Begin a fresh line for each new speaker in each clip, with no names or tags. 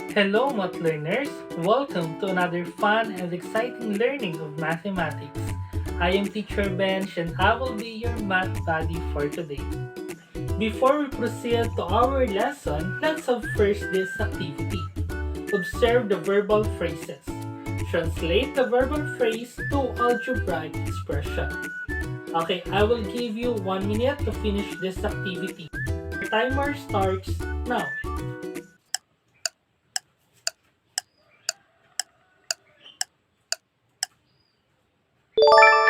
Hello, math learners! Welcome to another fun and exciting learning of mathematics. I am Teacher Bench and I will be your math buddy for today. Before we proceed to our lesson, let's have first this activity. Observe the verbal phrases. Translate the verbal phrase to algebraic expression. Okay, I will give you 1 minute to finish this activity. Your timer starts now.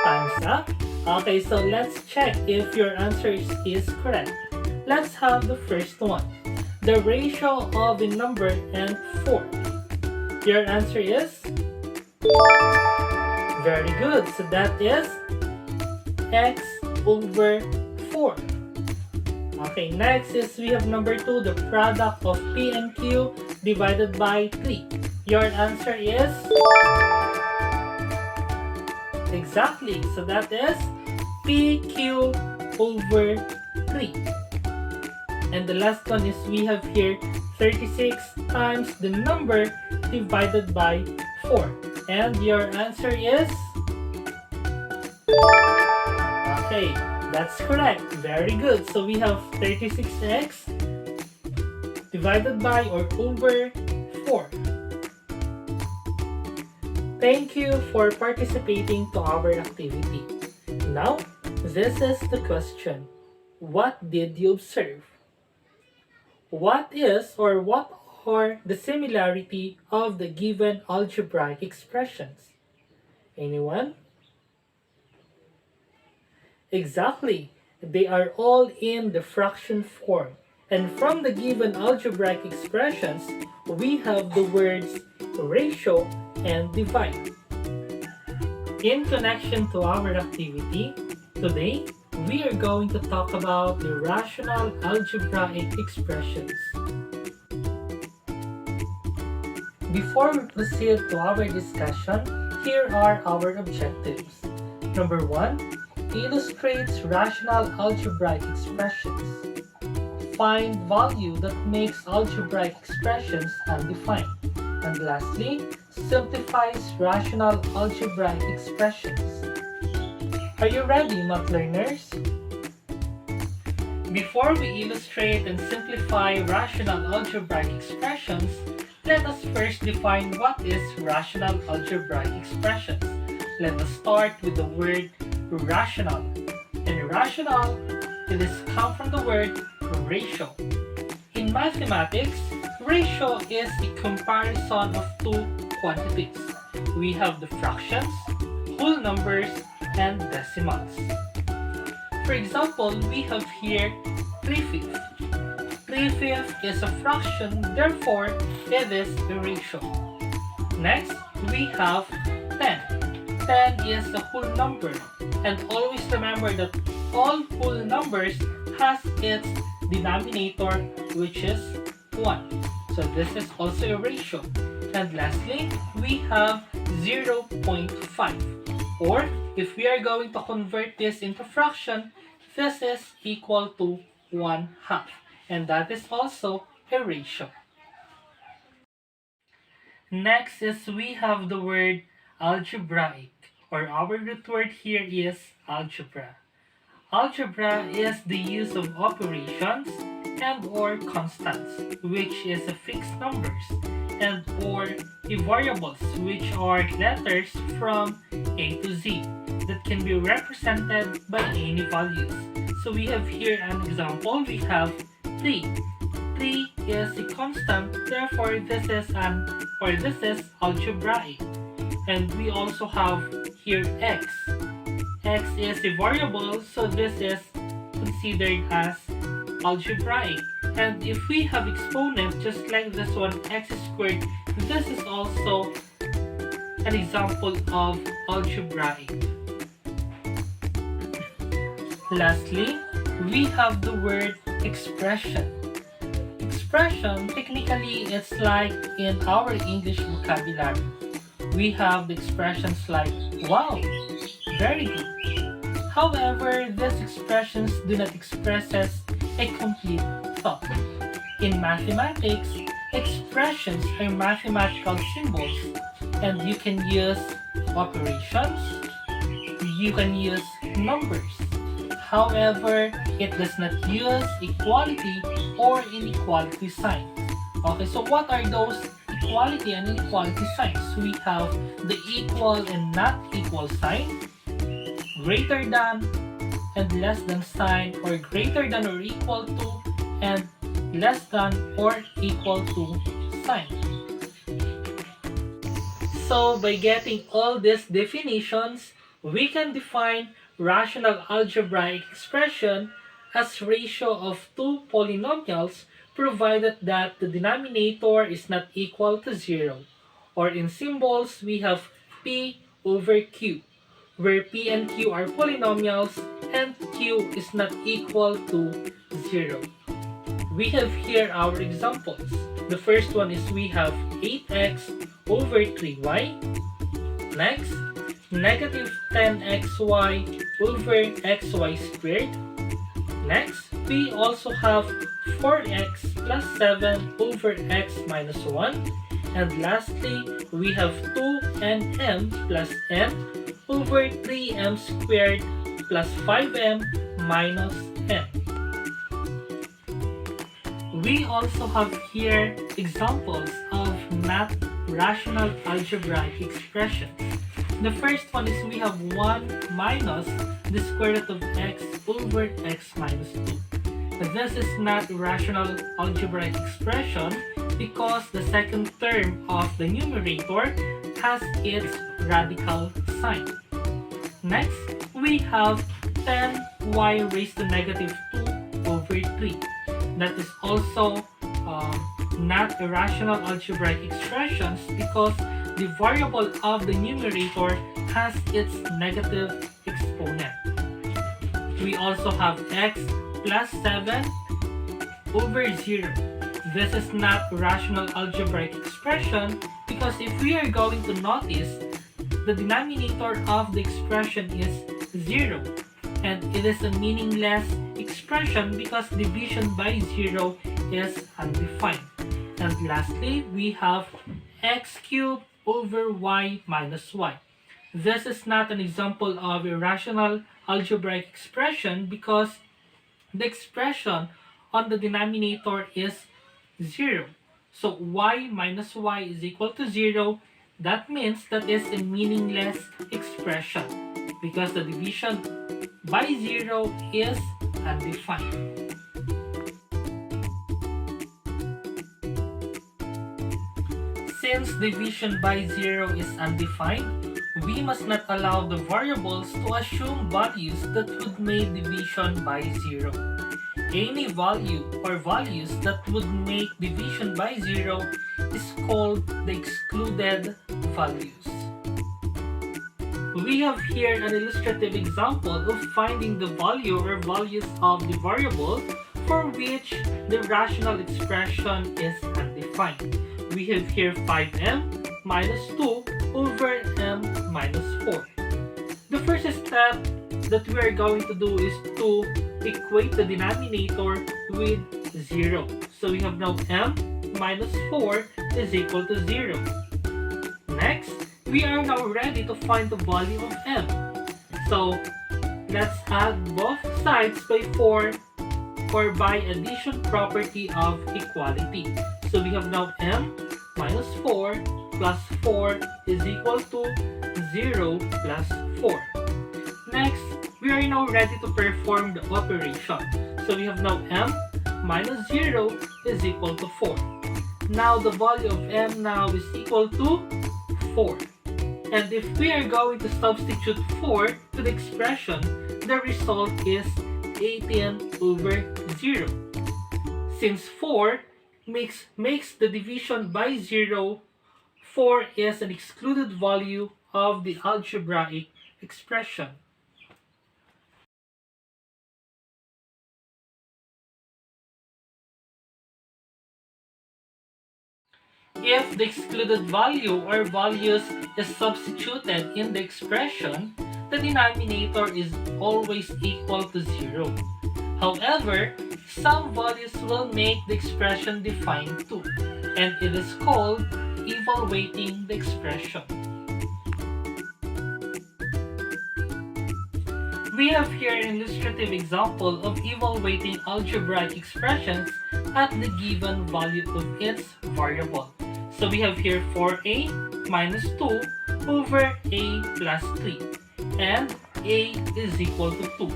Time's up. Okay, so let's check if your answer is correct. Let's have the first one. The ratio of a number and 4. Your answer is very good. So that is x over 4. Okay, next is we have number 2, the product of P and Q divided by 3. Your answer is exactly. So that is PQ over 3. And the last one is we have here 36 times the number divided by 4. And your answer is okay, that's correct. Very good. So we have 36x divided by or over 4. Thank you for participating to our activity. Now, this is the question. What did you observe? What is or what are the similarity of the given algebraic expressions? Anyone? Exactly. They are all in the fraction form. And from the given algebraic expressions, we have the words ratio and divide. In connection to our activity, today we are going to talk about the rational algebraic expressions. Before we proceed to our discussion, here are our objectives. Number 1, illustrates rational algebraic expressions. Find value that makes algebraic expressions undefined. And lastly, simplifies rational algebraic expressions. Are you ready, math learners? Before we illustrate and simplify rational algebraic expressions, let us first define what is rational algebraic expressions. Let us start with the word rational. And rational, it is come from the word ratio. In mathematics, ratio is a comparison of two quantities. We have the fractions, whole numbers, and decimals. For example, we have here 3/5. 3/5 is a fraction, therefore it is a ratio. Next, we have 10. 10 is a whole number, and always remember that all whole numbers has its denominator, which is 1. So this is also a ratio. And lastly, we have 0.5. Or if we are going to convert this into fraction, this is equal to 1/2. And that is also a ratio. Next is we have the word algebraic, or our root word here is algebra. Algebra is the use of operations and or constants, which is a fixed numbers, and or variables, which are letters from A to Z that can be represented by any values. So we have here an example. We have 3. 3 is a constant, therefore this is algebraic. And we also have here x. X is a variable, so this is considered as algebraic. And if we have exponent just like this one, x squared, this is also an example of algebraic. Lastly, we have the word expression. Expression, technically, it's like in our English vocabulary. We have the expressions like, wow, very good. However, these expressions do not express a complete thought. In mathematics, Expressions are mathematical symbols, and you can use operations, you can use numbers. However, it does not use equality or inequality signs. Okay, so what are those equality and inequality signs? We have the equal and not equal sign, greater than and less than sign, or greater than or equal to and less than or equal to sign. So by getting all these definitions, we can define rational algebraic expression as ratio of two polynomials provided that the denominator is not equal to 0. Or in symbols, we have p over q, where p and q are polynomials and q is not equal to 0. We have here our examples. The first one is we have 8x over 3y. Next, negative 10xy over xy squared. Next, we also have 4x plus 7 over x minus 1. And lastly, we have 2nm plus m over 3m squared plus 5m minus m. We also have here examples of not rational algebraic expressions. The first one is we have 1 minus the square root of x over x minus 2. This is not rational algebraic expression because the second term of the numerator has its radical sign. Next, we have 10y raised to negative 2 over 3. That is also not a rational algebraic expressions because the variable of the numerator has its negative exponent. We also have x plus 7 over 0. This is not a rational algebraic expression because if we are going to notice, the denominator of the expression is 0. And it is a meaningless expression because division by 0 is undefined. And lastly, we have x cubed over y minus y. This is not an example of a rational algebraic expression because the expression on the denominator is 0. So y minus y is equal to 0. That means that is a meaningless expression because the division by 0 is undefined. Since division by 0 is undefined, we must not allow the variables to assume values that would make division by 0. Any value or values that would make division by 0 is called the excluded values. We have here an illustrative example of finding the value or values of the variable for which the rational expression is undefined. We have here 5m minus 2 over m minus 4. The first step that we are going to do is to equate the denominator with 0. So we have now m minus 4 is equal to 0. Next, we are now ready to find the value of m. So let's add both sides by 4 or by addition property of equality. So we have now m minus 4 plus 4 is equal to 0 plus 4. Next, we are now ready to perform the operation. So we have now m minus 0 is equal to 4. Now the value of m now is equal to 4. And if we are going to substitute 4 to the expression, the result is 18 over 0. Since 4 makes the division by 0, 4 is an excluded value of the algebraic expression. If the excluded value or values is substituted in the expression, the denominator is always equal to 0. However, some values will make the expression defined too. and it is called evaluating the expression. We have here an illustrative example of evaluating algebraic expressions at the given value of its variable. So we have here 4a minus 2 over a plus 3, and a is equal to 2.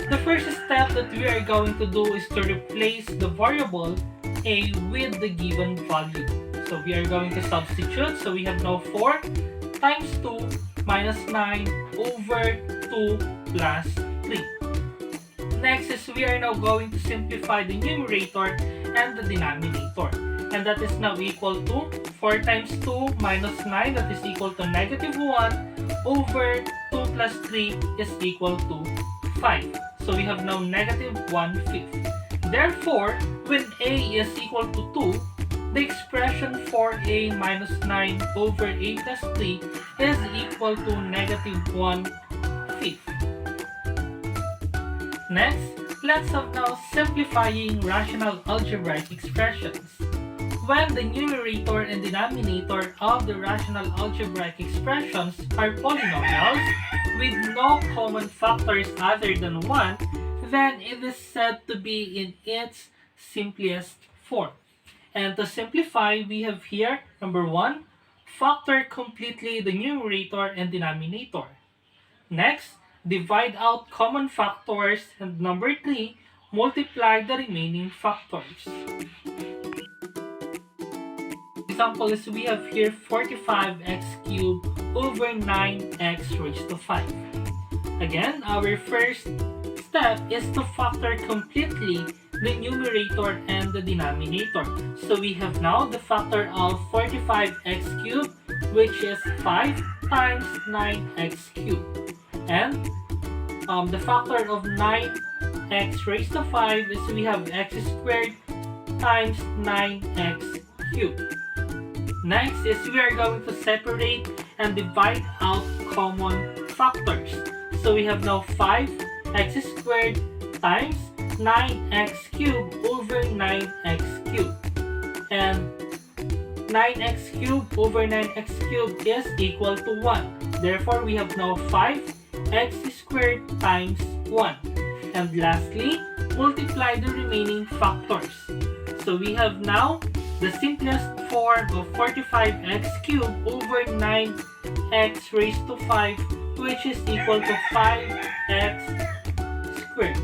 The first step that we are going to do is to replace the variable a with the given value. So we are going to substitute. So we have now 4 times 2 minus 9 over 2 plus 3. Next is we are now going to simplify the numerator and the denominator. And that is now equal to 4 times 2 minus 9, that is equal to negative 1 over 2 plus 3 is equal to 5. So we have now negative 1/5. Therefore, when a is equal to 2, the expression 4a minus 9 over a plus 3 is equal to negative 1/5. Next, let's have now simplifying rational algebraic expressions. When the numerator and denominator of the rational algebraic expressions are polynomials with no common factors other than 1, then it is said to be in its simplest form. And to simplify, we have here, number 1, factor completely the numerator and denominator. Next, divide out common factors, and number 3, multiply the remaining factors. Example is we have here 45x cubed over 9x raised to 5. Again, our first step is to factor completely the numerator and the denominator. So we have now the factor of 45x cubed, which is 5 times 9x cubed. And the factor of 9x raised to 5 is we have x squared times 9x cubed. Next is we are going to separate and divide out common factors. So we have now 5x squared times 9x cubed over 9x cubed. And 9x cubed over 9x cubed is equal to 1. Therefore, we have now 5x squared times 1. And lastly, multiply the remaining factors. So we have now the simplest form of 45x cubed over 9x raised to 5, which is equal to 5x squared.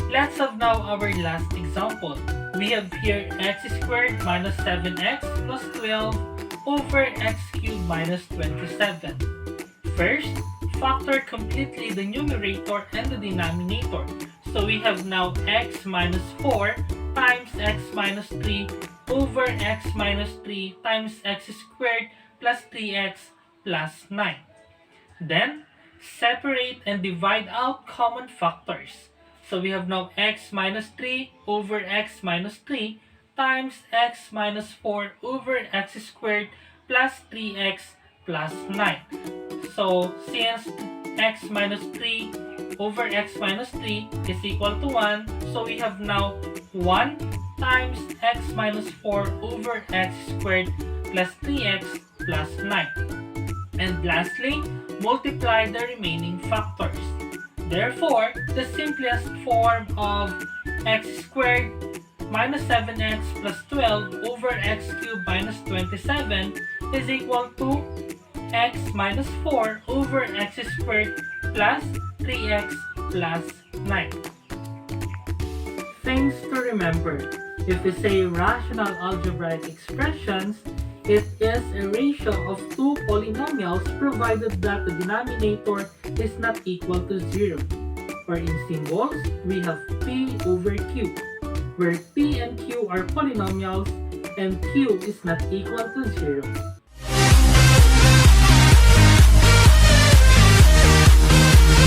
Let's have now our last example. We have here x squared minus 7x plus 12 over x cubed minus 27. First, factor completely the numerator and the denominator. So we have now x minus 4 times x minus 3 over x minus 3 times x squared plus 3x plus 9. Then, separate and divide out common factors. So we have now x minus 3 over x minus 3 times x minus 4 over x squared plus 3x plus 9. So, since x minus 3 over x minus 3 is equal to 1, so we have now 1 times x minus 4 over x squared plus 3x plus 9. And lastly, multiply the remaining factors. Therefore, the simplest form of x squared minus 7x plus 12 over x cubed minus 27 is equal to x minus 4 over x squared plus 3x plus 9. Things to remember. If we say rational algebraic expressions, it is a ratio of two polynomials provided that the denominator is not equal to 0. Or in symbols, we have p over q, where p and q are polynomials and q is not equal to 0.